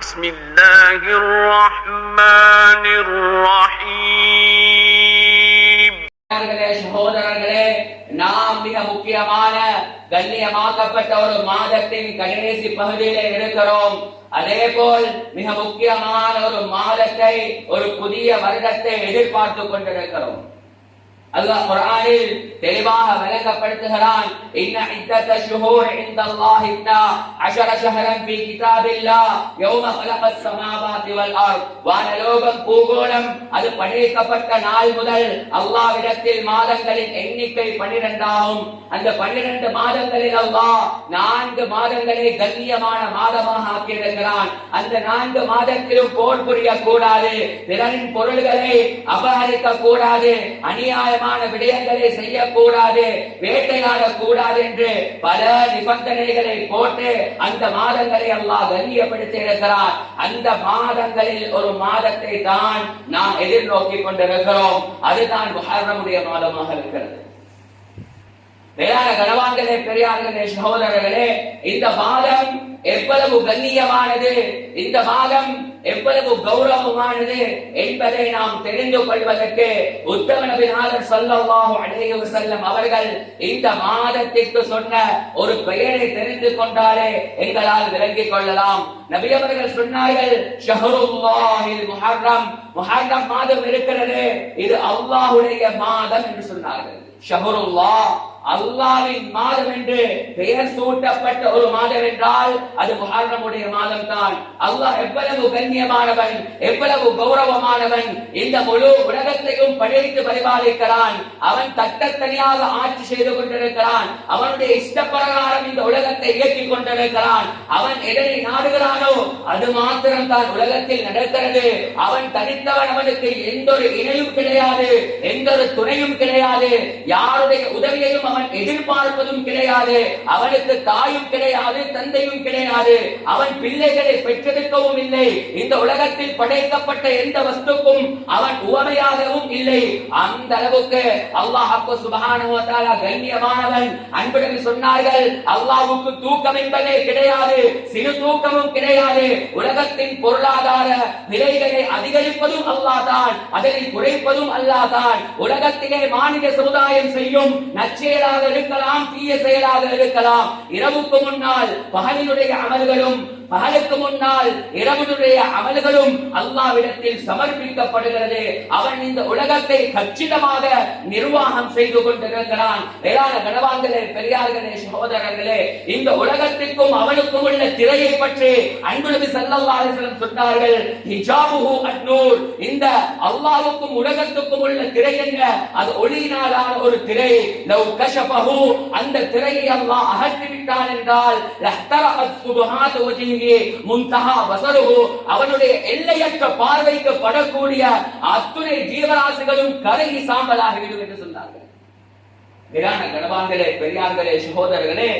بسم الله الرحمن الرحيم. சகோதரர்களே, நாம் மிக முக்கியமான கண்ணியமாக்கப்பட்ட ஒரு மாதத்தின் கடைசி பகுதியிலே இருக்கிறோம். அதே போல் மிக முக்கியமான ஒரு மாதத்தை, ஒரு புதிய வருடத்தை எதிர்பார்த்து கொண்டிருக்கிறோம். அல்லாஹ் குர்ஆனில் தெளிவாக விளங்கப்படுத்துகிறான். இன்ன இத்தத ஷுஹூர் இன்தல்லாஹி 12 ஷஹரன் ஃபீ கிதாபில்லாஹ் யௌம ஹலகஸ் ஸமாவாதி வல் அர்த். வானலோகம் பூகோளம் அது படைக்கப்பட்ட நாள் முதல் அல்லாஹ்விடத்தில் மாதங்களின் எண்ணிக்கை 12 ஆகும். அந்த 12 மாதங்களில் அல்லாஹ் 4 மாதங்களை கண்ணியமான மாதமாக ஆக்கியிருக்கிறான். அந்த 4 மாதத்திலும் போர் புரிய கூடாது, பிறரின் பொருள்களை அபகரிக்க கூடாது, அநியாயமான விடயங்களை செய்யக்கூடாது, வேட்டையாடக் கூடாது என்று பல நிபந்தனைகளை போட்டு அந்த மாதங்களை அல்லாஹ் கண்ணியப்படுத்தி இருக்கிறார். அந்த மாதங்களில் ஒரு மாதத்தை தான் நாம் எதிர்நோக்கி கொண்டிருக்கிறோம். அதுதான் முஹர்ரமுடைய மாதமாக இருக்கிறது. வேளாண் கணவான்களே, பெரியார்களே, சகோதரர்களே, இந்த மாதம் எவ்வளவு கண்ணியமானது, இந்த மாதம் எவ்வளவு கௌரவமானது என்பதை நாம் தெரிந்து கொள்வதற்கு உத்தம நபிகள் ஸல்லல்லாஹு அலைஹி வஸல்லம் அவர்கள் இந்த மாதத்திற்கு சொன்ன ஒரு பெயரை தெரிந்து கொண்டாலே எங்களால் விளங்கிக் கொள்ளலாம். நபி அவர்கள் சொன்னார்கள், ஷஹ்ருல்லாஹில் முஹர்ரம், முஹர்ரம் மாதம் இருக்கிறது, இது அல்லாஹ்வுடைய மாதம் என்று சொன்னார்கள். ஷஹ்ருல்லாஹ், அல்லாஹ்வின் மாதம் என்று பெயர் சூட்டப்பட்ட ஒரு மாதம் என்றால் அது முஹர்ரமுடைய மாதம் தான். அல்லாஹ் எவ்வளவு கண்ணியமானவன், எவ்வளவு கௌரவமானவன், இந்த முழு உலகத்தையும் படைத்து பரிபாலிக்கிறான். அவன் தனியாக ஆட்சி செய்து கொண்டிருக்கிறான். அவனுடைய இஷ்டப்பிரகாரம் இந்த உலகத்தை இயக்கிக் கொண்டிருக்கிறான். அவன் எதனை நாடுகிறானோ அது மாத்திரம் தான் உலகத்தில் நடக்கிறது. அவன் தனித்தவன், அவனுக்கு எந்த ஒரு இணையும் கிடையாது, எந்த ஒரு துணையும் கிடையாது, யாருடைய உதவியையும் அவன் எதிர்பார்ப்பதும் கிடையாது. அவனுக்கு தாயும் கிடையாது, தந்தையும் கிடையாது, அவன் பிள்ளைகளை பெற்றெடுக்கவும் இல்லை. இந்த உலகத்தில் படைக்கப்பட்ட எந்த வஸ்துக்கும் அவன் உவமையாகவும் இல்லை. அந்த அளவுக்கு அல்லாஹ் சுப்ஹானஹு வ தஆலா கண்ணியமானவன். அன்புடன் சொன்னார்கள், அல்லாஹ்வுக்கு தூக்கம் என்பதே கிடையாது, சிறு தூக்கமும் கிடையாது. உலகத்தின் பொருளாதார விலைகளை அதிகரிப்பதும் அல்லாஹ் தான், அதனை குறைப்பதும் அல்லாஹ் தான். உலகத்திலே மாநில சமுதாயம் செய்யும் நற்செயலாக இருக்கலாம், தீய செயலாக இருக்கலாம், இரவுக்கு முன்னால் பகலினுடைய அமல்களும், பகலுக்கு முன்னால் இரவுடைய அமல்களும் அல்லாஹ்விடத்தில் சமர்ப்பிக்கப்படுகிறது. அவன் இந்த உலகத்தை கச்சிதமாக நிர்வாகம் செய்து கொண்டிருக்கிறான். வேளாண் கணவான்களே, பெரியார்களே, சகோதரர்களே, இந்த உலகத்திற்கும் அவனுக்கும் உள்ள திரையை பற்றி அன்பு நபி ஸல்லல்லாஹு அலைஹி வஸல்லம் சொன்னார்கள், ஹிஜாபுஹு அன்-நூர். இந்த அல்லாஹ்வுக்கும் உலகத்துக்கும் உள்ள திரை என்ன? அது ஒளியினாலான ஒரு திரை. லவ் கஷஃபஹு, அந்த திரையை அல்லாஹ் அகற்றிவிட்டான் என்றால் லஹ்தரஅத் சுபஹாத் வஜ்ஹி முன்தஹா வஸருஹு, அவனுடைய எல்லையற்ற பார்வைக்கு படக்கூடிய அத்துணை ஜீவராசிகளும் கருகி சாம்பலாகிவிடும் என்று சொன்னார்கள். வேளாண் கணவான்களே, பெரியார்களே, சகோதரர்களே,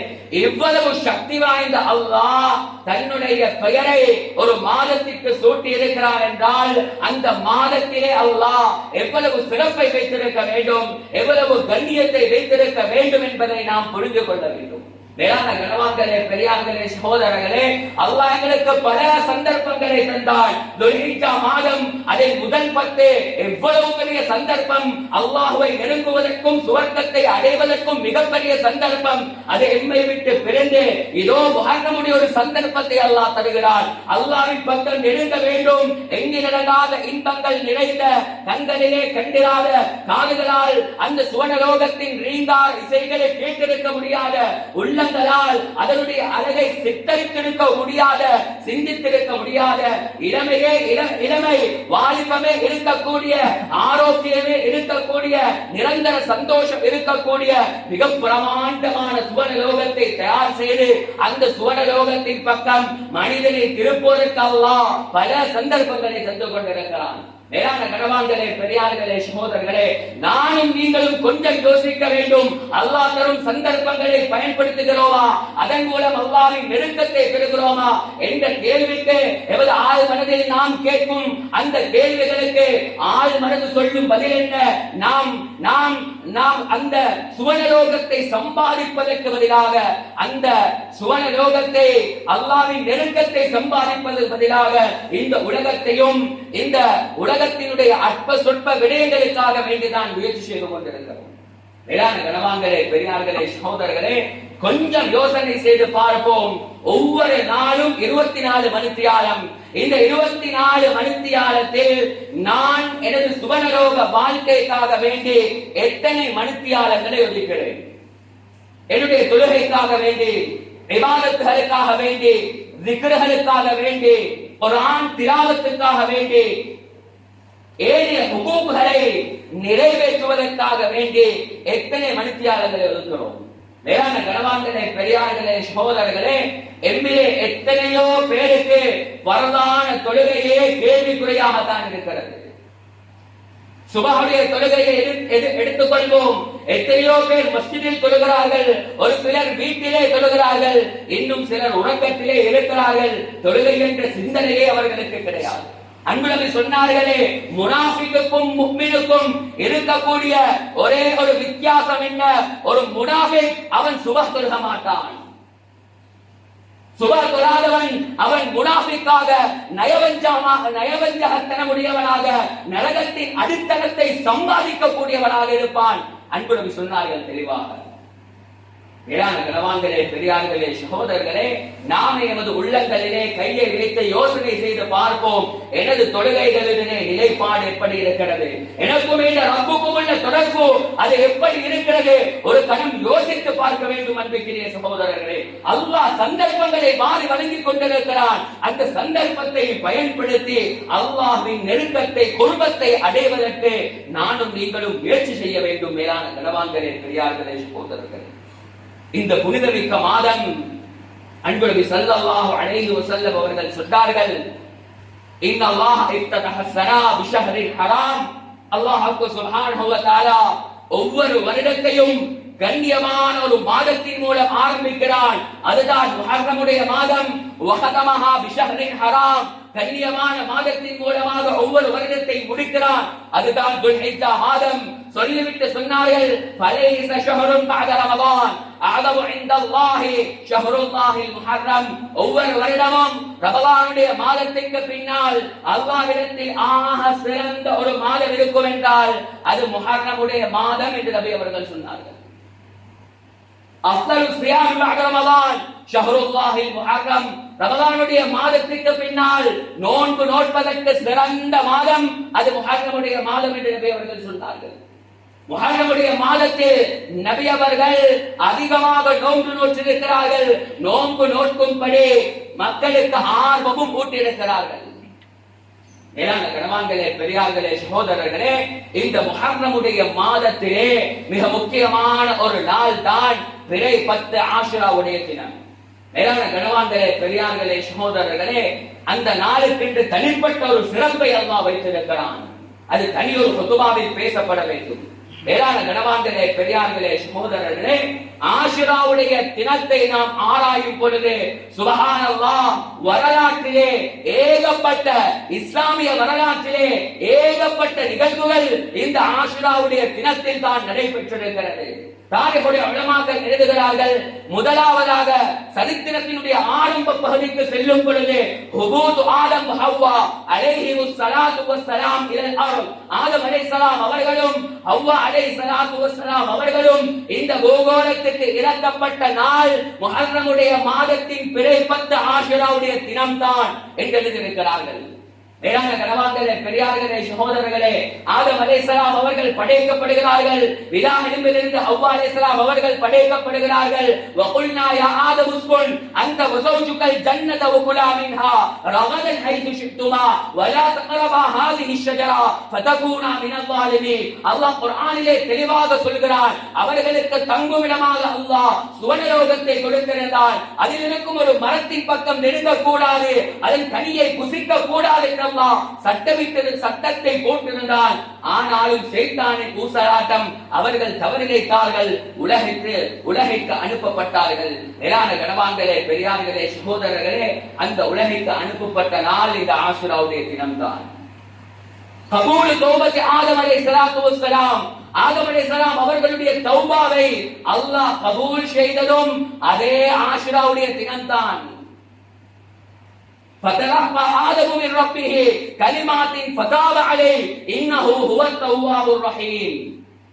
இவ்வளவு சக்தி வாய்ந்த அல்லாஹ் தன்னுடைய பெயரை ஒரு மாதத்திற்கு சூட்டி இருக்கிறார் என்றால் அந்த மாதத்திலே அல்லாஹ் எவ்வளவு சிறப்பை வைத்திருக்க வேண்டும், எவ்வளவு கண்ணியத்தை வைத்திருக்க வேண்டும் என்பதை நாம் புரிந்து கொள்ள வேண்டும். வேளாண் கணவான்களே, பெரியார்களே, சகோதரர்களே, அல்லாஹ் எங்களுக்கு பல சந்தர்ப்பங்களை தந்தார். துல்ஹிஜ்ஜா மாதம், அதை முதல் 10 எவ்வளவு பெரிய சந்தர்ப்பம், அல்லாஹ்வை நெருங்குவதற்கும் சுவர்க்கத்தை அடைவதற்கும் மிகப்பெரிய சந்தர்ப்பம். அதை எம்மை விட்டு பிறந்து இதோ முஹர்ரமுடைய ஒரு சந்தர்ப்பத்தை அல்லாஹ் தருகிறார். அல்லாஹ்வின் பக்கம் நெருங்க வேண்டும். எண்ணி நடங்காத இன்பங்கள் நிறைந்த, கண்களிலே கண்டிராத, காதுகளால் அந்த சுவனலோகத்தின் ரீங்கார் இசைகளை கேட்டிருக்க முடியாத, உள்ள அதனுடைய அழகை சித்தரித்திருக்க முடியாத, சிந்தித்திருக்க முடியாத, இளமை வாலிபமே இருக்கக்கூடிய, ஆரோக்கியமே இருக்கக்கூடிய, நிரந்தர சந்தோஷம் இருக்கக்கூடிய மிக பிரமாண்டமான சுவனலோகத்தை தயார் செய்து அந்த சுவனலோகத்தின் பக்கம் மனிதனை திருப்போதற்கு அல்லாஹ் பல சந்தர்ப்பங்களை தந்து கொண்டிருக்கிறான். வேளாண் கணவான்களே, பெரியார்களே, சகோதரர்களே, நானும் நீங்களும் கொஞ்சம் யோசிக்க வேண்டும். அல்லாஹ் தரும் சந்தர்ப்பங்களை பயன்படுத்துகிறோமா, அதன் மூலம் அல்லாஹ்வின் நெருக்கத்தை பெறுகிறோமா என்ற கேள்விக்கு எமது ஆழ் மனதில் நாம் கேட்கும் அந்த கேள்விகளுக்கு ஆழ் மனது சொல்லும் பதில் என்ன? நாம் நாம் நாம் அந்த சுவனலோகத்தை சம்பாதிப்பதற்கு பதிலாக, அந்த சுவனலோகத்தை அல்லாஹ்வின் நெருக்கத்தை சம்பாதிப்பதற்கு பதிலாக இந்த உலகத்தையும் இந்த உலகத்தினுடைய அற்ப சொற்ப விடயங்களுக்காக வேண்டிதான் முயற்சி செய்து கொண்டிருக்கிறோம். வேளாண் கணவான்களே, பெரியார்களே, சகோதரர்களே, கொஞ்சம் யோசனை செய்து பார்ப்போம். ஒவ்வொரு நாளும் 24 மணித்தியாலம். இந்த 24 மணித்தியாலத்தில் நான் எனது சுவனலோக வாழ்க்கைக்காக வேண்டி எத்தனை மணித்தியாலங்களை ஒதுக்கிறேன்? என்னுடைய தொழுகைக்காக வேண்டி, இபாதத்துகளுக்காக வேண்டி, திக்ருகளுக்காக வேண்டி, குர்ஆன் திலாவத்துக்காக வேண்டி, ஏனைய ஹுகூக்களை நிறைவேற்றுவதற்காக வேண்டி எத்தனை மணித்தியாலங்களை ஒதுக்கிறோம்? வேளாண் கணவான்களே, பெரியார்களே, சகோதரர்களே, எம்மிலே எத்தனையோ பேருக்கு வரலான தொழுகையே கேள்விக்குறையாகத்தான் இருக்கிறது. சுபஹுடைய தொழுகையை எடுத்துக் கொள்வோம். எத்தனையோ பேர் மஸ்ஜிதில் தொழுகிறார்கள், ஒரு சிலர் வீட்டிலே தொழுகிறார்கள், இன்னும் சிலர் உறக்கத்திலே இருக்கிறார்கள். தொழுகை என்ற சிந்தனையே அவர்களுக்கு கிடையாது. அன்புநபி சொன்னார்களே, முனாஃபிக்குக்கும் முஃமினுக்கும் இருக்கக்கூடிய ஒரே ஒரு வித்தியாசம் என்ன? ஒரு முனாஃபிக் அவன் சுபஹ் தொழுக மாட்டான். சுபஹ் தொழாதவன் அவன் முனாஃபிக்காக நயவஞ்சகத்தனமுடையவனாக நரகத்தின் அடித்தளத்தை சம்பாதிக்கக்கூடியவனாக இருப்பான். அன்புநபி சொன்னார்கள் தெளிவாக. வேளாண் கணவான்களே, பெரியார்களே, சகோதரர்களே, நாம் எமது உள்ளங்களிலே கையை வைத்து யோசனை செய்து பார்ப்போம். எனது தொழுகைகளிலே நிலைப்பாடு எப்படி இருக்கிறது? எனக்கும் இந்த ரப்புக்கும் உள்ள தொடர்பு அது எப்படி இருக்கிறது? ஒரு கணம் யோசித்து பார்க்க வேண்டும். அன்பிற்கினிய சகோதரர்களே, அல்லாஹ் சந்தர்ப்பங்களை மாறி வழங்கிக் கொண்டிருக்கிறான். அந்த சந்தர்ப்பத்தை பயன்படுத்தி அல்லாஹ்வின் நெருக்கத்தை, குர்பத்தை அடைவதற்கு நானும் நீங்களும் முயற்சி செய்ய வேண்டும். வேளாண் கணவான்களே, பெரியார்களே, சகோதரர்களே, இந்த புனிதமிக்க மாதம் அன்புநபி ஸல்லல்லாஹு அலைஹி வஸல்லம் அவர்கள் சொன்னார்கள், இன்னல்லாஹ இஃப்தஹ ஸனா பிஷஹரில் ஹராம். அல்லாஹ் சுப்ஹானஹு வ தஆலா ஒவ்வொரு வருடத்தையும் கண்ணியமான ஒரு மாதத்தின் மூலம் ஆரம்பிக்கிறான். அதுதான் முஹர்ரமுடைய மாதம். வஹதமஹா பிஷஹரில் ஹராம். கண்ணியமான மாதத்தின் மூலமாக ஒவ்வொரு வருடத்தை முடிக்கிறான். அதுதான் துல்ஹிஜ்ஜா மாதம். சொல்லிவிட்டு சொன்னார்கள், ஃபலைஸ ஷஹ்ருன் பஅத ரமதான் அஅதமு இன்தல்லாஹி ஷஹ்ருல்லாஹில் முஹர்ரம். ஒவ்வொரு வருடமும் ரமலானுடைய மாதத்திற்கு பின்னால் அல்லாஹ்விடத்தில் ஆக சிறந்த ஒரு மாதம் இருக்கும் என்றால் அது முஹர்ரமுடைய மாதம் என்று நபி அவர்கள் சொன்னார்கள். அஃதலு ஸியாம் பஅத ரமதான் ஷஹ்ருல்லாஹில் முஹர்ரம். ரமலானுடைய மாதத்திற்கு பின்னால் நோன்பு நோட்பதற்கு சிறந்த மாதம் அது முஹர்ரமுடைய மாதம் என்று நபி அவர்கள் சொன்னார்கள். முஹர்ரமுடைய மாதத்தில் நபி அவர்கள் அதிகமாக நோன்பு நோற்றிருக்கிறார்கள். நோன்பு நோக்கும்படி மக்களுக்கு ஆர்வமும் ஊட்டியிருக்கிறார்கள். மேலான கணவான்களே, பெரியார்களே, சகோதரர்களே, இந்த முஹர்ரமுடைய மாதத்திலே மிக முக்கியமான ஒரு நாள் தான் பிறை 10 ஆஷுராவுடைய தினம். மேலான கணவான்களே, பெரியார்களே, சகோதரர்களே, அந்த நாளுக்கென்று தனிப்பட்ட ஒரு சிறப்பை அல்லாஹ் வைத்திருக்கிறான். அது தனி ஒரு குதுபாவில் பேசப்பட வேண்டும். மேலான கணவான்களே, பெரியார்களே, சகோதரர்களே, ஆஷுராவுடைய தினத்தை நாம் ஆராயும் பொழுது சுப்ஹானல்லாஹ் வரலாற்றிலே ஏகப்பட்ட இஸ்லாமிய வரலாற்றிலே ஏகப்பட்ட நிகழ்வுகள் இந்த ஆஷுராவுடைய தினத்தில் தான் நடைபெற்றிருக்கிறது. தாரிகுடைய உலமாக்கள் எழுதுகிறார்கள், முதலாவதாக சரித்திரத்தினுடைய ஆரம்ப பகுதிக்கு செல்லும் பொழுது ஹுபூத் ஆதம் ஹவ்வா அலைஹிமுஸ் ஸலாத்து வஸ்ஸலாம் இலல் அர்த். ஆதம் அலைஹிஸ்ஸலாம் அவர்களும் ஹவ்வா அலைஹிஸ்ஸலாத்து வஸ்ஸலாம் அவர்களும் இந்த பூகோளத்துக்கு இறக்கப்பட்ட நாள் முஹர்ரமுடைய மாதத்தின் பிறை 10 ஆஷுராவுடைய தினம்தான் என்று எழுதியிருக்கிறார்கள். மேலான கணவான்களே, பெரியார்களே, சகோதரர்களே, ஆதம் அலைஹிஸ்ஸலாம் அவர்கள் படைக்கப்படுகிறார்கள். விலா எலும்பிலிருந்து ஹவ்வா அலைஹிஸ்ஸலாம் அவர்கள் படைக்கப்படுகிறார்கள். வகுல்னா யா ஆதம் உஸ்குன் அன்த வஸௌஜுகல் ஜன்னத வகுலா மின்ஹா ரகதன் ஹைது ஷித்துமா வலா தக்ரபா ஹாதிஹி ஷஜரா ஃபதகூனா மினல் ஸாலிமீன். அல்லாஹ் குர்ஆனிலே தெளிவாக சொல்கிறான், அவர்களுக்கு தங்குமிடமாக அல்லாஹ் சுவனலோகத்தை கொடுத்திருந்தால் அதில் இருக்கும் ஒரு மரத்தின் பக்கம் நெருங்க கூடாது, அதன் கனியை புசிக்க கூடாது என்ற அல்லாஹ் சட்டத்தை போட்டிருந்தான். ஆனாலும் ஷைத்தானின் ஊசலாட்டம் அவர்கள் தவறிழைத்தார்கள், உலகிற்கு அனுப்பப்பட்டார்கள். மேலான கனவான்களே, பெரியார்களே, சகோதரர்களே, அந்த உலகிற்கு அனுப்பப்பட்ட நாள் இந்த ஆஷுராவுடைய தினம்தான். கபூல் தௌபத் ஆதம் அலைஹிஸ்ஸலாத்து வஸ்ஸலாம், ஆதம் அலைஹிஸ்ஸலாம் அவர்களுடைய தௌபாவை அல்லாஹ் கபூல் செய்ததும் அதே ஆஷுராவுடைய தினம்தான். فتلقى آدم من ربه كلمات فتاب عليه إنه هو التواب الرحيم.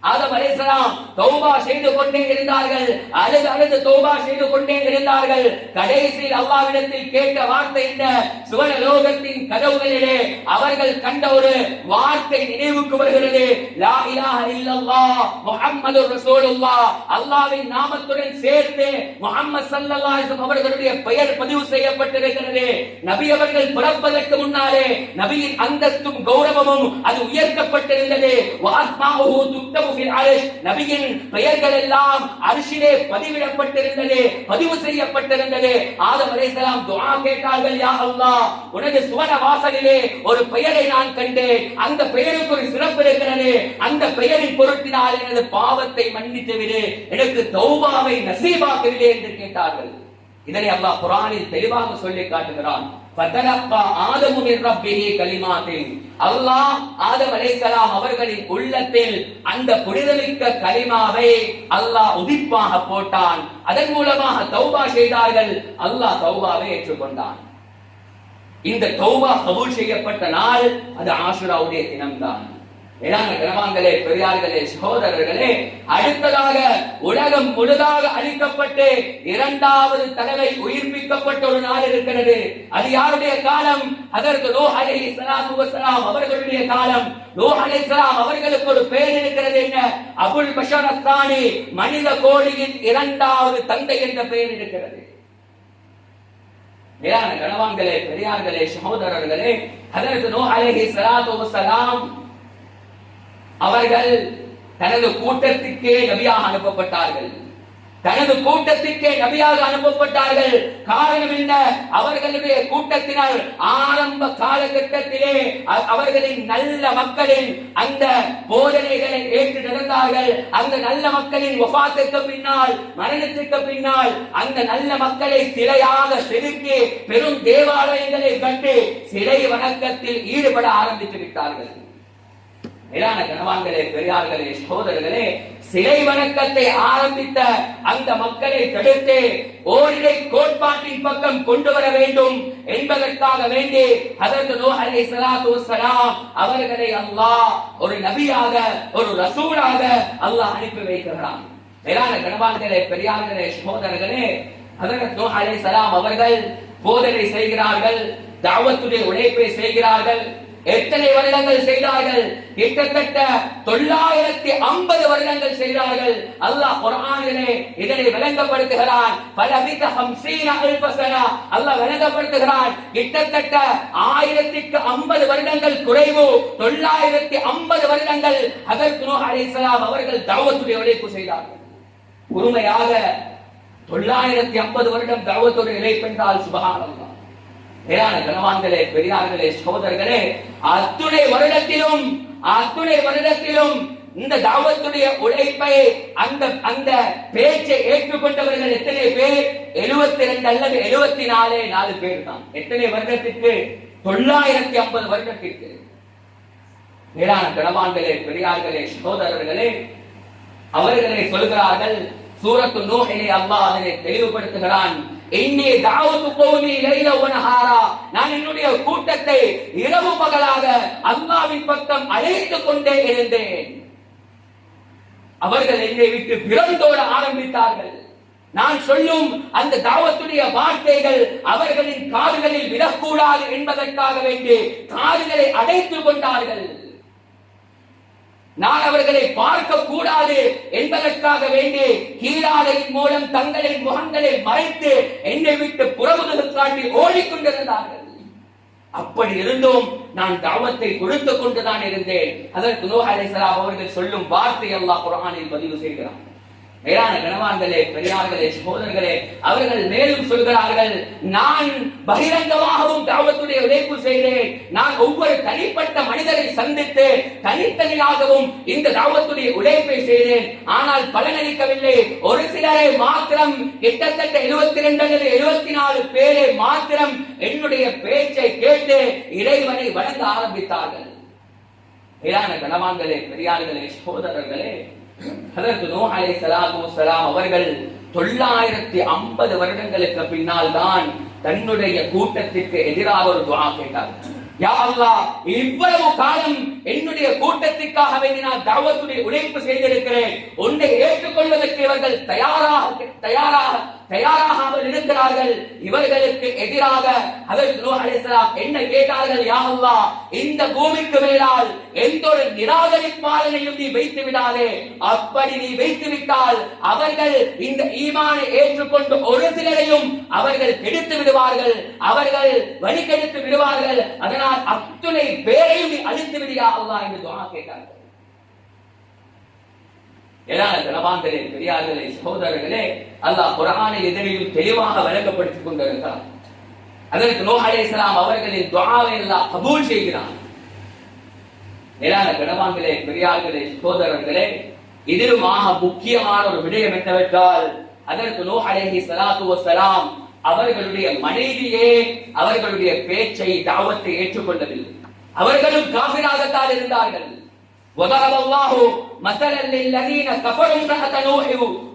ஆதம் அலைஹிஸ்ஸலாம் தௌபா செய்து கொண்டே இருந்தார்கள், அழுது தௌபா செய்து கொண்டே இருந்தார்கள். கடைசியில் அல்லாஹ்விடத்தில் கேட்ட வார்த்தை என்ன? சுவனலோகத்தின் கதவுகளிலே அவர்கள் கண்ட ஒரு வார்த்தை நினைவுக்கு வருகிறது. லா இலாஹ இல்லல்லாஹ் முஹம்மதுர் ரசூலுல்லாஹ். அல்லாஹ்வின் நாமத்துடன் சேர்த்து முஹம்மது ஸல்லல்லாஹு அலைஹி வஸல்லம் அவர்களுடைய பெயர் பதிவு செய்யப்பட்டிருக்கிறது. நபி அவர்கள் பிறப்பதற்கு முன்னாலே நபியின் அந்தஸ்தும் கௌரவமும் அது உயர்த்தப்பட்டிருந்தது. வஅஸ்மாஉஹு துக்தபு ஃபில் அர்ஷ். நபியின் பெயர்கள் எல்லாம் அர்ஷிலே பதிவிடப்பட்டிருந்தது, பதிவு செய்யப்பட்டிருந்தது. ஆதம் அலைஹிஸ்ஸலாம் துஆ கேட்டார்கள், யா அல்லாஹ், உனது சுவன வாசலிலே ஒரு பெயரை நான் கண்டேன், அந்த பெயருக்கு ஒரு சிறப்பு இருக்கிறது, அந்த பெயரின் பொருட்டினால் எனது பாவத்தை மன்னித்து விடு, எனக்கு தௌபாவை நசீபாக்கி விடு என்று கேட்டார்கள். இதனை அல்லாஹ் குர்ஆனில் தெளிவாக சொல்லி காட்டுகிறான். ஃபதலக்கா ஆதமு மின் ரப்பிஹி கலிமாத்தின். அல்லாஹ் ஆதம் அலைஹிஸ்ஸலாம் அவர்களின் உள்ளத்தில் அந்த புனிதமிக்க கலிமாவை அல்லாஹ் உதிப்பாக போட்டான். அதன் மூலமாக தௌபா செய்தார்கள். அல்லாஹ் தௌபாவை ஏற்றுக்கொண்டான். இந்த தௌபா கபூல் செய்யப்பட்ட நாள் அது ஆஷுராவுடைய தினம்தான். மேலான கனவான்களே, பெரியார்களே, சகோதரர்களே, அடுத்ததாக உலகம் முழுதாக அழிக்கப்பட்டு இரண்டாவது தடவை உயிர்ப்பிக்கப்பட்ட ஒரு நாள் இருக்கிறது. அது யாருடைய காலம்? ஹதரத் நூஹ் அலைஹிஸ்ஸலாத்து வஸ்ஸலாம் அவர்களுடைய காலம். நூஹ் அலைஹிஸ்ஸலாம் அவர்களுக்கு ஒரு பெயர் இருக்கிறது. என்ன? அபுல் பஷர் அஸ்ஸானி, மனித கோடியின் இரண்டாவது தந்தை என்ற பெயர் இருக்கிறது. மேலான கனவான்களே, பெரியார்களே, சகோதரர்களே, ஹதரத் நூஹ் அலைஹிஸ்ஸலாத்து வஸ்ஸலாம் அவர்கள் தனது கூட்டத்திற்கே நபியாக அனுப்பப்பட்டார்கள். தனது கூட்டத்திற்கே நபியாக அனுப்பப்பட்டார்கள். காரணம் என்ன? அவர்களுடைய கூட்டத்தினர் ஆரம்ப காலகட்டத்திலே அவர்களின் நல்ல மக்களின் அந்த போதனைகளை ஏற்று நடந்தார்கள். அந்த நல்ல மக்களின் வஃபாத்துக்கு பின்னால், மரணத்திற்கு பின்னால் அந்த நல்ல மக்களை சிலையாக செதுக்கி பெரும் தேவாலயங்களை கட்டி சிலை வணக்கத்தில் ஈடுபட ஆரம்பித்து விட்டார்கள். மேலான கனவான்களே, பெரியார்களே, சகோதரர்களே, சிலை வணக்கத்தை ஆரம்பித்த அந்த மக்களை தடுத்து ஓரிரை கோட்பாட்டின் பக்கம் கொண்டு வர வேண்டும் என்பதற்காக வேண்டி ஹதரத் நூஹ் அலைஹிஸ்ஸலாத்து வஸ்ஸலாம் அவர்களை அல்லாஹ் ஒரு நபியாக, ஒரு ரசூலாக அல்லாஹ் அனுப்பி வைக்கிறான். மேலான கனவான்களே, பெரியார்களே, சகோதரர்களே, ஹதரத் நூஹ் அலைஹிஸ்ஸலாம் அவர்கள் போதனை செய்கிறார்கள், தாவத்துடைய உழைப்பை செய்கிறார்கள். எத்தனை வருடங்கள் செய்தார்கள்? கிட்டத்தட்ட 950 வருடங்கள் செய்தார்கள். அல்லாஹ் குர்ஆனிலே இதனை விளங்கப்படுத்துகிறான். ஃபலபித 50 அல்ஃப ஸனா. அல்லாஹ் விளங்கப்படுத்துகிறான், கிட்டத்தட்ட 1050 வருடங்கள் குறைவு, 950 வருடங்கள் ஹதரத் நூஹ் அலைஹிஸ்ஸலாம் அவர்கள் தஅவத்துடைய உழைப்பு செய்தார்கள். உண்மையாக 950 வருடம் தஅவத்துடைய உழைப்பு என்றால் சுப்ஹானல்லாஹ். மேலான கனவான்களே, பெரியார்களே, சகோதரர்களே, அத்துணை வருடத்திலும் இந்த தாவத்துடைய உழைப்பை அந்த பேச்சை ஏற்றுக்கொண்டவர்கள் எத்தனை பேர்? 72 அல்லது 74 பேர் தான். எத்தனை வருடத்திற்கு? 950 வருடத்திற்கு. மேலான கனவான்களே, பெரியார்களே, சகோதரர்களே, அவர்களை சொல்கிறார்கள். சூரத்து நூஹிலே அல்லாஹ் அதனை தெளிவுபடுத்துகிறான். இன்னி தஅவத்து கௌமி லைல வ நஹாரா. நான் என்னுடைய கூட்டத்தை இரவு பகலாக அல்லாஹ்வின் பக்கம் அழைத்துக் கொண்டே இருந்தேன். அவர்கள் என்னை விட்டு பிறந்தோட ஆரம்பித்தார்கள். நான் சொல்லும் அந்த தாவத்துடைய வார்த்தைகள் அவர்களின் காதுகளில் விடக்கூடாது என்பதற்காக வேண்டி காதுகளை அடைத்துக் கொண்டார்கள். நான் அவர்களை பார்க்க கூடாது என்பதற்காக வேண்டி கீழாடையின் மூலம் தங்களின் முகங்களை மறைத்து என்னை விட்டு புறமுதுகு காட்டி ஓடிக்கொண்டிருந்தார்கள். அப்படி இருந்தும் நான் தாவத்தை கொடுத்துக் கொண்டுதான் இருந்தேன். அதற்கு நூஹ் அலைஹிஸ்ஸலாம் அவர்கள் சொல்லும் வார்த்தை அல்லாஹ் குர்ஆனில் பதிவு செய்கிறான். மேலான கணவான்களே, பெரியார்களே, சகோதரர்களே, அவர்கள் மேலும் சொல்கிறார்கள், நான் பகிரங்கமாகவும் தாவத்துடைய உழைப்பு செய்தேன். நான் ஒவ்வொரு தனிப்பட்ட மனிதரை சந்தித்து தனித்தனியாகவும் இந்த தாவத்துடைய உழைப்பை செய்தேன். ஆனால் பலனளிக்கவில்லை. ஒரு சிலரை மாத்திரம், கிட்டத்தட்ட 72 அல்லது 74 பேரை மாத்திரம் என்னுடைய பேச்சை கேட்டு இறைவனை வணங்க ஆரம்பித்தார்கள். மேலான கணவான்களே, பெரியார்களே, சகோதரர்களே, ஹதரத் நூஹ் அலைஹிஸ்ஸலாத்து வஸ்ஸலாம் அவர்கள் 950 வருடங்களுக்கு பின்னால் தான் தன்னுடைய கூட்டத்திற்கு எதிராக ஒரு துஆ கேட்டார்கள். யா அல்லாஹ், இவ்வளவு காலம் என்னுடைய கூட்டத்திற்காக வேண்டி நான் தஅவத்துடைய உழைப்பு செய்திருக்கிறேன். உன்னை ஏற்றுக்கொள்வதற்கு இவர்கள் தயாராக இருக்கிறார்கள். இவர்களுக்கு எதிராக ஹதரத் நூஹ் அலைஹிஸ்ஸலாம் என்ன கேட்டார்கள்? யா அல்லாஹ், இந்த பூமிக்கு மேலால் எந்த ஒரு நிராகரிப்பாளனையும் நீ வைத்து விடாதே. அப்படி நீ வைத்து விட்டால் அவர்கள் இந்த ஈமானை ஏற்றுக்கொண்டு ஒரு சிலரையும் அவர்கள் கெடுத்து விடுவார்கள், அவர்கள் வழிகெடுத்து விடுவார்கள். அதனால் அத்துணை பேரையும் நீ அழித்து விடியா அல்லாஹ் என்று துஆ கேட்டார்கள். கணவான்களே, பெரியார்களே, சகோதரர்களே, அல்லாஹ் குர்ஆனில் இதனையும் தெளிவாக விளக்கப்படுத்திக் கொண்டிருக்கிறார். அதற்கு நூஹ் அலைஹிஸ்ஸலாம் அவர்களின் துஆவை அல்லாஹ் கபூல் செய்கிறார். மேலான கணவான்களே, பெரியார்களே, சகோதரர்களே, இதிலுமாக முக்கியமான ஒரு விடயம் என்னவென்றால், அதற்கு நூஹ் அலைஹிஸ்ஸலாத்து வஸ்ஸலாம் அவர்களுடைய மனைவியே அவர்களுடைய பேச்சை தாவத்தை ஏற்றுக்கொள்ளவில்லை. அவர்களும் காபிராகத்தான் இருந்தார்கள். وضرب الله مثلا للذين كفروا امرأة نوح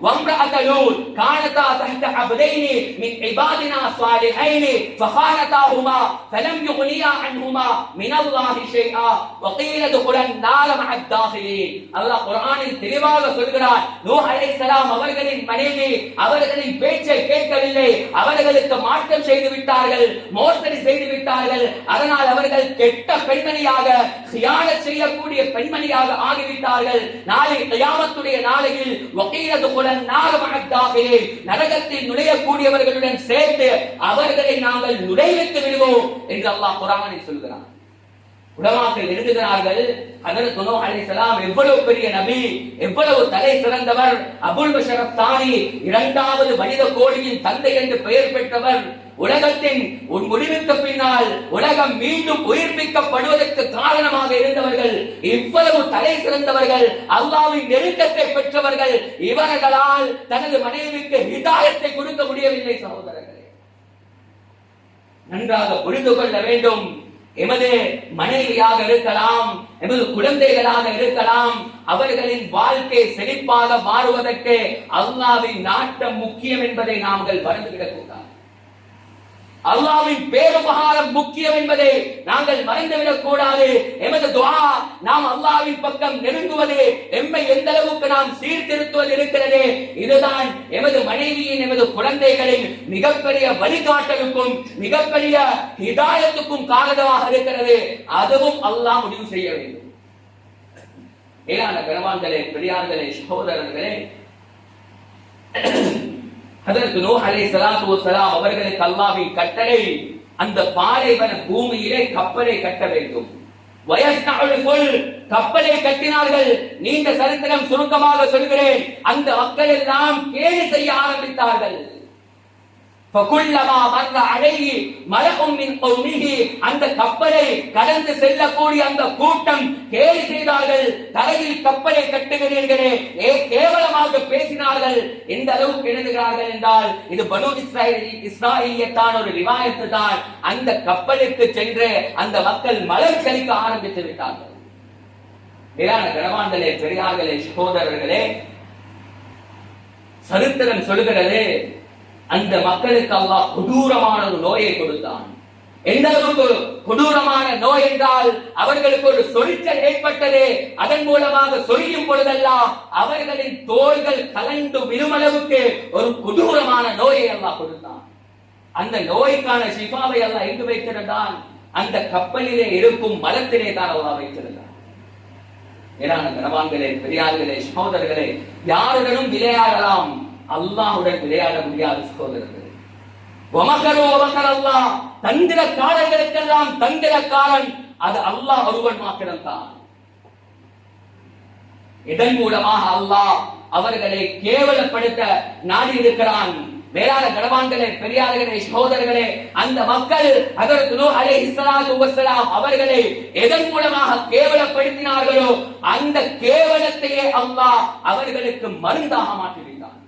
وامرأة لوط كانتا تحت عبدين من عبادنا صالحين فخانتاهما فلم يغنيا عنهما من الله شيئا وقيل ادخلا النار مع الداخلين. அல்லாஹ் குர்ஆனில் தெளிவாக சொல்கிறார், நூஹ் அலைஹிஸ்ஸலாம் அவர்களின் மனைவி அவர்களின் பேச்சை கேட்கவில்லை, அவர்களுக்கு மாற்றம் செய்து விட்டார்கள், மோசடி செய்து விட்டார்கள். அதனால் அவர்கள் கெட்ட பெண்மணியாக, கியானத் செய்யக்கூடிய பெண்மணியாக ஆகிவிட்டார்கள். நாளை கியாமத்துடைய நாளையில் வகீலதுகுலன் நார மஅத்தாகிலே, நரகத்தில் நுழையக்கூடியவர்களுடன் சேர்த்து அவர்களை நாங்கள் நுழைவித்து விடுவோம் என்று அல்லாஹ் குர்ஆனில் சொல்கிறார். உலமாக்கள் எழுதுகிறார்கள், ஹதரத் நூஹ் அலைஹிஸ்ஸலாம் எவ்வளவு பெரிய நபி, எவ்வளவு தலை சிறந்தவர். அபுல் பஷர் தானி, இரண்டாவது மனித கோடியின் தந்தை என்று பெயர் பெற்றவர். உலகத்தின் முடிவுக்கு பின்னால் உலகம் மீண்டும் உயிர்ப்பிக்கப்படுவதற்கு காரணமாக இருந்தவர்கள், இவ்வளவு தலை சிறந்தவர்கள், அல்லாஹ்வின் நெருக்கத்தை பெற்றவர்கள். இவர்களால் தனது மனைவிக்கு ஹிதாயத்தை கொடுக்க முடியவில்லை. சகோதரர்களே, நன்றாக புரிந்து கொள்ள வேண்டும். எமது மனைவியாக இருக்கலாம், எமது குழந்தைகளாக இருக்கலாம், அவர்களின் வாழ்க்கை செழிப்பாக மாறுவதற்கு அல்லாஹ்வின் நாட்டம் முக்கியம் என்பதை நாங்கள் மறந்துவிடக் கூடாது. அல்லாஹ்வின் பேருபகாரம் முக்கியம் என்பதை நாங்கள் மறந்துவிடக் கூடாது. எமது துஆ, நாம் அல்லாஹ்வின் பக்கம் நெருங்குவது, எம்மை எந்த அளவுக்கு நாம் சீர்திருத்துவது இருக்கிறது, இதுதான் எமது மனைவியின், எமது குழந்தைகளின் மிகப்பெரிய வழிகாட்டலுக்கும் மிகப்பெரிய ஹிதாயத்துக்கும் காரணமாக இருக்கிறது. அதுவும் அல்லாஹ் முடிவு செய்ய வேண்டும். மேலான கணவான்களே, பெரியார்களே, சகோதரர்களே, ஹதரத் நூஹ் அலைஹிஸ்ஸலாத்து வஸ்ஸலாம் அவர்களுக்கு அல்லாஹ்வின் கட்டளை, அந்த பாலைவன பூமியிலே கப்பலை கட்ட வேண்டும். வயஸ்னஉல் ஃபுல், கப்பலை கட்டினார்கள். நீண்ட சரித்திரம் சுருக்கமாக சொல்கிறேன். அந்த மக்கள் எல்லாம் கேலி செய்ய ஆரம்பித்தார்கள். فَكُلَّمَا مَرَّ عَلَيْهِ مَلَأٌ مِنْ قَوْمِهِ, அந்த கப்பலை கடந்து செல்லக்கூடிய அந்த கூட்டம் கேலி செய்தார்கள். தரையில் கப்பலை கட்டுகிறீர்களே, கேவலமாக பேசினார்கள். எந்த அளவுக்கு எழுதுகிறார்கள் என்றால், இது பனு இஸ்ராயீலியத்தான ஒரு ரிவாயத்து தான். அந்த கப்பலுக்கு சென்று அந்த மக்கள் மலர் செழிக்க ஆரம்பித்து விட்டார்கள். மேலான கணவான்களே, பெரியார்களே, சகோதரர்களே, சரித்திரம் சொல்லுகிறது, அந்த மக்களுக்கு அல்லாஹ் கொடூரமான ஒரு நோயை கொடுத்தான். எந்த அளவுக்கு கொடூரமான நோய் என்றால், அவர்களுக்கு ஒரு சொரிச்சல் ஏற்பட்டது. அதன் மூலமாக சொரியும் பொழுதெல்லாம் அவர்களின் தோள்கள் கலந்து விழுமளவுக்கு ஒரு கொடூரமான நோயை அல்லாஹ் கொடுத்தான். அந்த நோய்க்கான ஷிஃபாவை அல்லாஹ் எங்கு வைத்திருந்தான்? அந்த கப்பலிலே இருக்கும் மரத்திலே தான் அல்லாஹ் வைத்திருந்தான். ஏனான கணவான்களே, பெரியார்களே, சகோதரர்களே, யாருடனும் விளையாடலாம், அல்லாஹ்வுடன் விளையாட முடியாது. சகோதரர்களே, அல்லாஹ் தந்திரக்காரர்களுக்கெல்லாம் தந்திரக்காரன் அது அல்லாஹ் ஒருவன் மாத்திரம்தான். இதன் மூலமாக அல்லாஹ் அவர்களை கேவலப்படுத்த நாடி இருக்கிறான். மேலான கணவான்களே, பெரியார்களே, சகோதரர்களே, அந்த மக்கள் ஹஜ்ரத் நூஹ் அலைஹிஸ்ஸலாத்து வஸ்ஸலாம் அவர்களை எதன் மூலமாக கேவலப்படுத்தினார்களோ அந்த கேவலத்தையே அல்லாஹ் அவர்களுக்கு மருந்தாக மாற்றிவிட்டான்.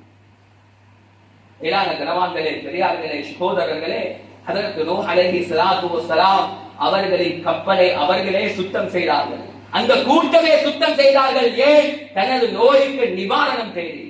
மேலான கணவான்களே, பெரியார்களே, சகோதரர்களே, ஹஜ்ரத் நூஹ் அலைஹிஸ்ஸலாத்து வஸ்ஸலாம் அவர்களின் கப்பலை அவர்களே சுத்தம் செய்தார்கள். அந்த கூட்டமே சுத்தம் செய்தார்கள். ஏன்? தனது நோய்க்கு நிவாரணம் தேடி.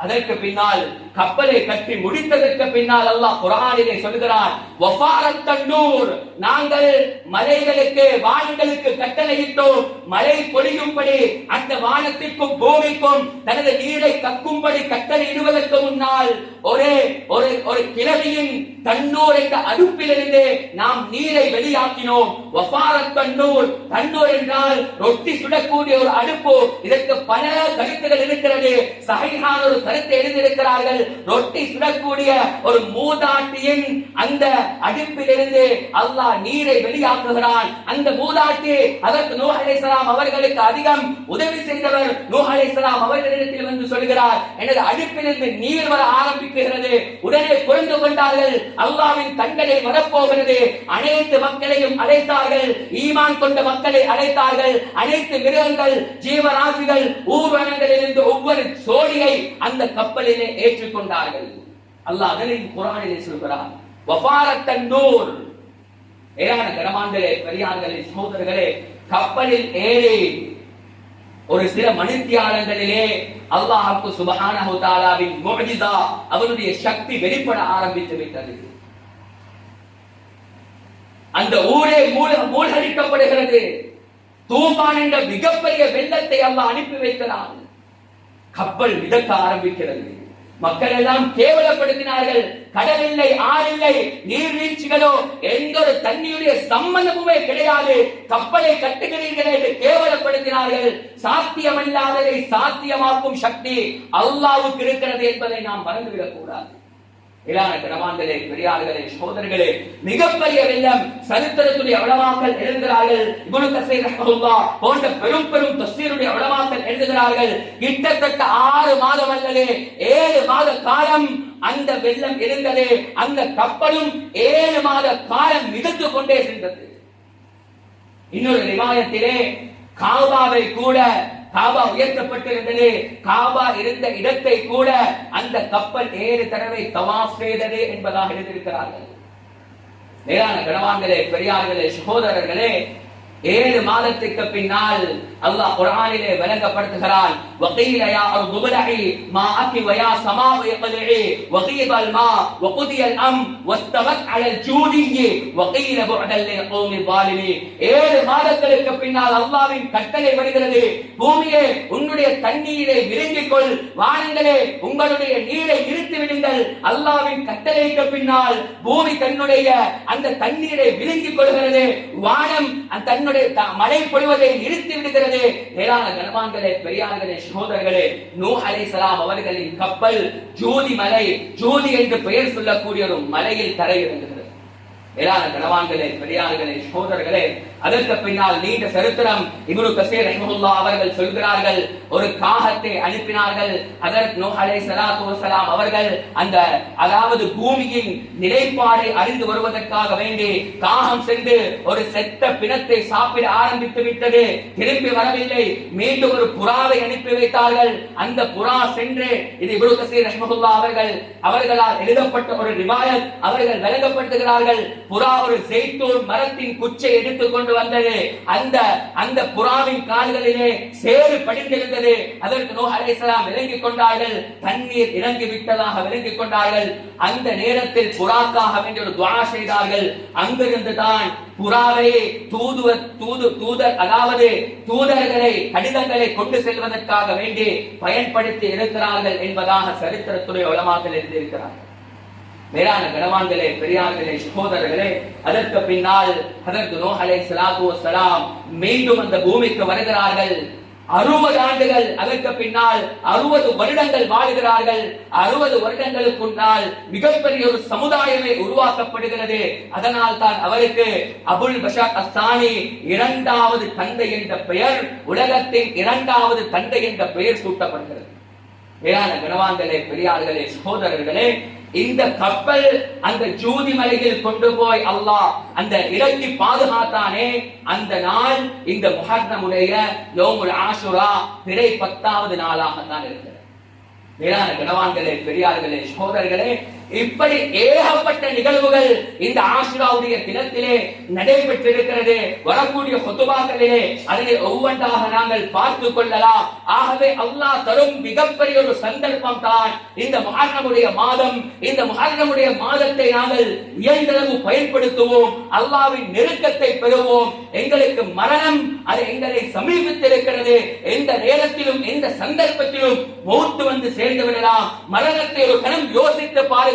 அதற்கு பின்னால் கப்பலை கட்டி முடித்ததற்கு பின்னால் அல்லாஹ் குர்ஆனிலே சொல்கிறான், வஃபாரத் தன்னூர், நாங்கள் மலைகளுக்கு வானங்களுக்கு கட்டளையிட்டோம் மழை பொழியும்படி, அந்த வானத்திற்கும் பூமிக்கும் தனது நீரை கக்கும்படி கட்டளையிடுவதற்கு முன்னால் ஒரு கிழவியின் தன்னூர் என்ற அடுப்பிலிருந்து நாம் நீரை வெளியாக்கினோம். வஃபாரத் தன்னூர், தன்னூர் என்றால் ரொட்டி சுடக்கூடிய ஒரு அடுப்பு. இதற்கு பல கருத்துகள் இருக்கிறது. சஹீஹான ஒரு கருத்தை எழுதியிருக்கிறார்கள். ரொட்டி சுடக்கூடிய ஒரு மூதாட்டியின் அந்த அடுப்பிலிருந்து அல்லாஹ் நீரை வெளியாக்குகிறான். அந்த மூதாட்டி அதற்கு நூஹ் அலைஹிஸ்ஸலாம் அவர்களுக்கு அதிகம் உதவி செய்தவர். நூஹ் அலைஹிஸ்ஸலாம் அவர்களிடத்தில் வந்து சொல்கிறார், எனது அடுப்பிலிருந்து நீர் வர ஆரம்பிக்கிறது. உடனே புரிந்து கொண்டார்கள், அல்லாஹ்வின் தண்டனை வரப்போகிறது. அனைத்து மக்களையும் அழைத்தார்கள், ஈமான் கொண்ட மக்களை அழைத்தார்கள். அனைத்து மிருகங்கள், ஜீவராசிகள், ஊர்வனங்களிலிருந்து ஒவ்வொரு சோடியை அந்த கப்பலிலே ஏற்றுக்கொண்டார்கள். அல்லாஹ் அதனை குர்ஆனிலே சொல்கிறார், வஃபாரத் தன்னூர். ஏரான கனவான்களே, பெரியார்களே, சகோதரர்களே, கப்பலில் ஏறி ஒரு சில மணித்தியாலங்களிலே அல்லாஹ்வுக்கு சுப்ஹானஹு வ தஆலாவின் முஅஜிஸா, அவருடைய சக்தி வெளிப்பட ஆரம்பித்து விட்டது. அந்த ஊரே மூழ்கடிக்கப்படுகிறது. தூஃபான் என்ற மிகப்பெரிய வெள்ளத்தை அல்லாஹ் அனுப்பி வைக்கிறான். கப்பல் மிதக்க ஆரம்பிக்கிறது. மக்கள் எல்லாம் கேவலப்படுத்தினார்கள். கடல் இல்லை, ஆறு இல்லை, நீர்வீழ்ச்சிகளோ எந்த ஒரு தண்ணியுடைய சம்பந்தமுமே கிடையாது. கப்பலை கட்டுகிறீர்கள் என்று கேவலப்படுத்தினார்கள். சாத்தியமல்லாததை சாத்தியமாக்கும் சக்தி அல்லாஹ்வுக்கு இருக்கிறது என்பதை நாம் மறந்துவிடக் கூடாது. இலான கனவான்களே, பெரியார்களே, சகோதரர்களே, மிகப்பெரிய வெள்ளம். சரித்திரத்துடைய உலமாக்கள் எழுதுகிறார்கள், இப்னு கஸீர் ரஹ்மத்துல்லாஹ் போன்ற பெரும் பெரும் தஃசீருடைய உலமாக்கள் எழுதுகிறார்கள், கிட்டத்தட்ட 6 மாதம் அல்லது 7 மாத காலம் அந்த வெள்ளம் இருந்தது. அந்த கப்பலும் 7 மாத காலம் மிதந்து கொண்டே சென்றது. இன்னொரு ரிவாயத்திலே காபாவை கூட, காபா உயர்த்தப்பட்டிருந்தது, காபா இருந்த இடத்தை கூட அந்த கப்பல் 7 தடவை தவாஃப் செய்தது என்பதாக எழுதியிருக்கிறார்கள். மேலான கனவான்களே, பெரியார்களே, சகோதரர்களே, 7 மாதத்துக்கு பின்னால் அல்லாஹ் குர்ஆனிலே விளங்கப்படுத்துகிறான், வகீல யா அர்து பலஇ மாஅகி வ யா ஸமாஉ இக்லிஇ வகீபல் மா வகுதியல் அம் வஸ்தவத் அலல் ஜூதியி வகீல புஅதல் லிகௌமி ஸாலிமீன். 7 மாதங்களுக்கு பின்னால் அல்லாஹ்வின் கட்டளை வருகிறது, பூமியே உன்னுடைய தண்ணீரை விழுங்கிக் கொள், வானங்களே உங்களுடைய நீரை நிறுத்தி விடுங்கள். அல்லாஹ்வின் கட்டளைக்கு பின்னால் பூமி தன்னுடைய அந்த தண்ணீரை விழுங்கிக் கொள்கிறது. வானம் தன்னுடைய மழை பொழிவதை நிறுத்தி விடுகிறது. மேலான கனவான்களே, பெரியார்களே, சகோதரர்களே, நூஹ் அலைஹிஸ்ஸலாம் அவர்களின் கப்பல் ஜூதி மலை, ஜூதி என்று பெயர் சொல்லக்கூடிய ஒரு மலையில் தரையிறங்குகிறது. மேலான கனவான்களே, பெரியார்களே, சகோதரர்களே, அதற்கு பின்னால் நீண்ட சரித்திரம். இப்னு கஸீர் ரஹ்மத்துல்லாஹ் அவர்கள் சொல்கிறார்கள், ஒரு காகத்தை அனுப்பினார்கள். ஹஜ்ரத் நூஹ் அலைஹிஸ்ஸலாத்து வஸ்ஸலாம் அவர்கள் அந்த அதாவது பூமியின் நிலைப்பாடை அறிந்து வருவதற்காக வேண்டி காகம் சென்று ஒரு செத்த பிணத்தை சாப்பிட ஆரம்பித்து விட்டது. திரும்பி வரவில்லை. மீண்டும் ஒரு புறாவை அனுப்பி வைத்தார்கள். அந்த புறா சென்று, இது இப்னு கஸீர் ரஹ்மத்துல்லாஹ் அவர்களால் எழுதப்பட்ட ஒரு ரிவாயத், அவர்கள் விளங்கப்படுத்துகிறார்கள், புறா ஒரு ஜெய்தூன் மரத்தின் குச்சை எடுத்துக் கொண்டு வந்தது. அந்த புறாவின் கால்களிலே சேறு படிந்திருந்தது. அதற்கு நூஹ் அலைஹிஸ்ஸலாம் விளங்கிக் கொண்டார்கள், தண்ணீர் இறங்கி விட்டதாக விளங்கிக் கொண்டார்கள். அந்த நேரத்தில் புறாக்காக வேண்டிய ஒரு துஆ செய்தார்கள். அங்கிருந்து தான் புறாவை தூதர் அதாவது தூதர்களை, கடிதங்களை கொண்டு செல்வதற்காக வேண்டி பயன்படுத்தி இருக்கிறார்கள் என்பதாக சரித்திரத்துடைய உலமாக்கள் எழுதியிருக்கிறார்கள். மேலான கனவான்களே, பெரியார்களே, சகோதரர்களே, அதற்கு பின்னால் ஹஜ்ரத் நூஹ் அலைஹிஸ்ஸலாத்து வஸ்ஸலாம் மீண்டும் அந்த பூமிக்கு வருகிறார்கள். 60 ஆண்டுகள், அதற்கு பின்னால் 60 வருடங்கள் வாழ்கிறார்கள். 60 வருடங்களுக்குள்ளால் மிகப்பெரிய ஒரு சமுதாயமே உருவாக்கப்படுகிறது. அதனால் தான் அவருக்கு அபுல் பஷர் அஸ்ஸானி, 2வது தந்தை என்ற பெயர், உலகத்தின் 2வது தந்தை என்ற பெயர் சூட்டப்படுகிறது. மேலான கனவான்களே, பெரியார்களே, சகோதரர்களே, இந்த கப்பல் அந்த ஜூதி மலையில் கொண்டு போய் அல்லாஹ் அந்த இறக்கி பாதுகாத்தானே, அந்த நாள் இந்த முஹர்ரமுடைய யௌமுல் ஆஷுரா பிறை 10வது நாளாகத்தான் இருக்கிறது. மேலான கனவான்களே, பெரியார்களே, சகோதரர்களே, இப்படி ஏகப்பட்ட நிகழ்வுகள் இந்த ஆஷுராவுடைய தினத்திலே நடைபெற்றிருக்கிறது. வரக்கூடிய ஹுதுபாக்களிலே அதனை ஒவ்வொன்றாக நாங்கள் பார்த்து கொள்ளலாம். ஆகவே அல்லாஹ் தரும் மிகப்பெரிய ஒரு சந்தர்ப்பம் தான் இந்த முஹர்ரமுடைய மாதம். இந்த முஹர்ரமுடைய மாதத்தை நாங்கள் இயன்றளவு பயன்படுத்துவோம், அல்லாஹ்வின் நெருக்கத்தை பெறுவோம். எங்களுக்கு மரணம் அது எங்களை சமீபித்திருக்கிறது. எந்த நேரத்திலும் எந்த சந்தர்ப்பத்திலும் மௌத்து வந்து சேர்ந்து விடலாம். மரணத்தை ஒரு கணம் யோசித்து பாருங்கள்.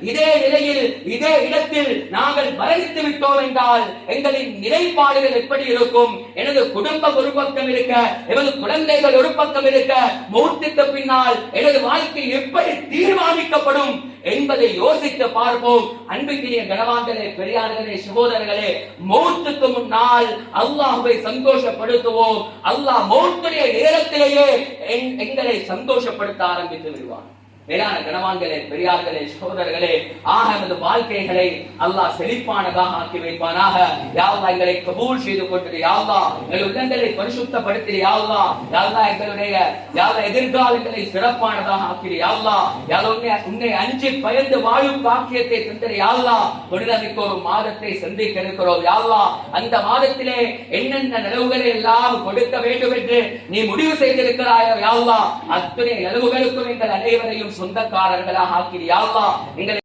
இதே நிலையில் இதே இடத்தில் நாங்கள் மரணித்து விட்டோம் என்றால் எங்களின் நிலைப்பாடுகள் எப்படி இருக்கும்? எனது குடும்பம் ஒரு பக்கம் இருக்க, எனது குழந்தைகள் ஒரு பக்கம் இருக்க, மௌத்துக்கு பின்னால் எனது வாழ்க்கை எப்படி தீர்மானிக்கப்படும் என்பதை யோசித்து பார்ப்போம். அன்பிற்கினிய கனவான்களே, பெரியார்களே, சகோதரர்களே, மௌத்துக்கு முன்னால் அல்லாஹ்வை சந்தோஷப்படுத்துவோம். அல்லாஹ் மௌத்துடைய நேரத்திலேயே எங்களை சந்தோஷப்படுத்த ஆரம்பித்து விடுவான். மேலான கனவான்களே, பெரியார்களே, சகோதரர்களே, ஆக நமது வாழ்க்கைகளை அல்லாஹ் செழிப்பானதாக ஆக்கி வைப்பானாக. யா அல்லாஹ் எங்களை கபூல் செய்து கொண்டு, யா அல்லாஹ் எங்கள் உள்ளங்களை பரிசுத்தப்படுத்தி, யா அல்லாஹ் யா அல்லாஹ் எங்களுடைய யா அல்லாஹ் எதிர்காலங்களை சிறப்பானதாக ஆக்கி, யா அல்லாஹ் யா அல்லாஹ் உன்னை அஞ்சி பயந்து வாழும் பாக்கியத்தை தந்து, யா அல்லாஹ் தொழிலமைக்க ஒரு மாதத்தை சந்திக்க இருக்கிறோம். யா அல்லாஹ் அந்த மாதத்திலே என்னென்ன நிலவுகளை எல்லாம் கொடுக்க வேண்டும் என்று நீ முடிவு செய்திருக்கிறாயோ, யா அல்லாஹ் அத்தனை நிலவுகளுக்கும் எங்கள் அனைவரையும் சொந்தக்காரர்களாக ஆக்கி, யா அல்லாஹ் எங்களை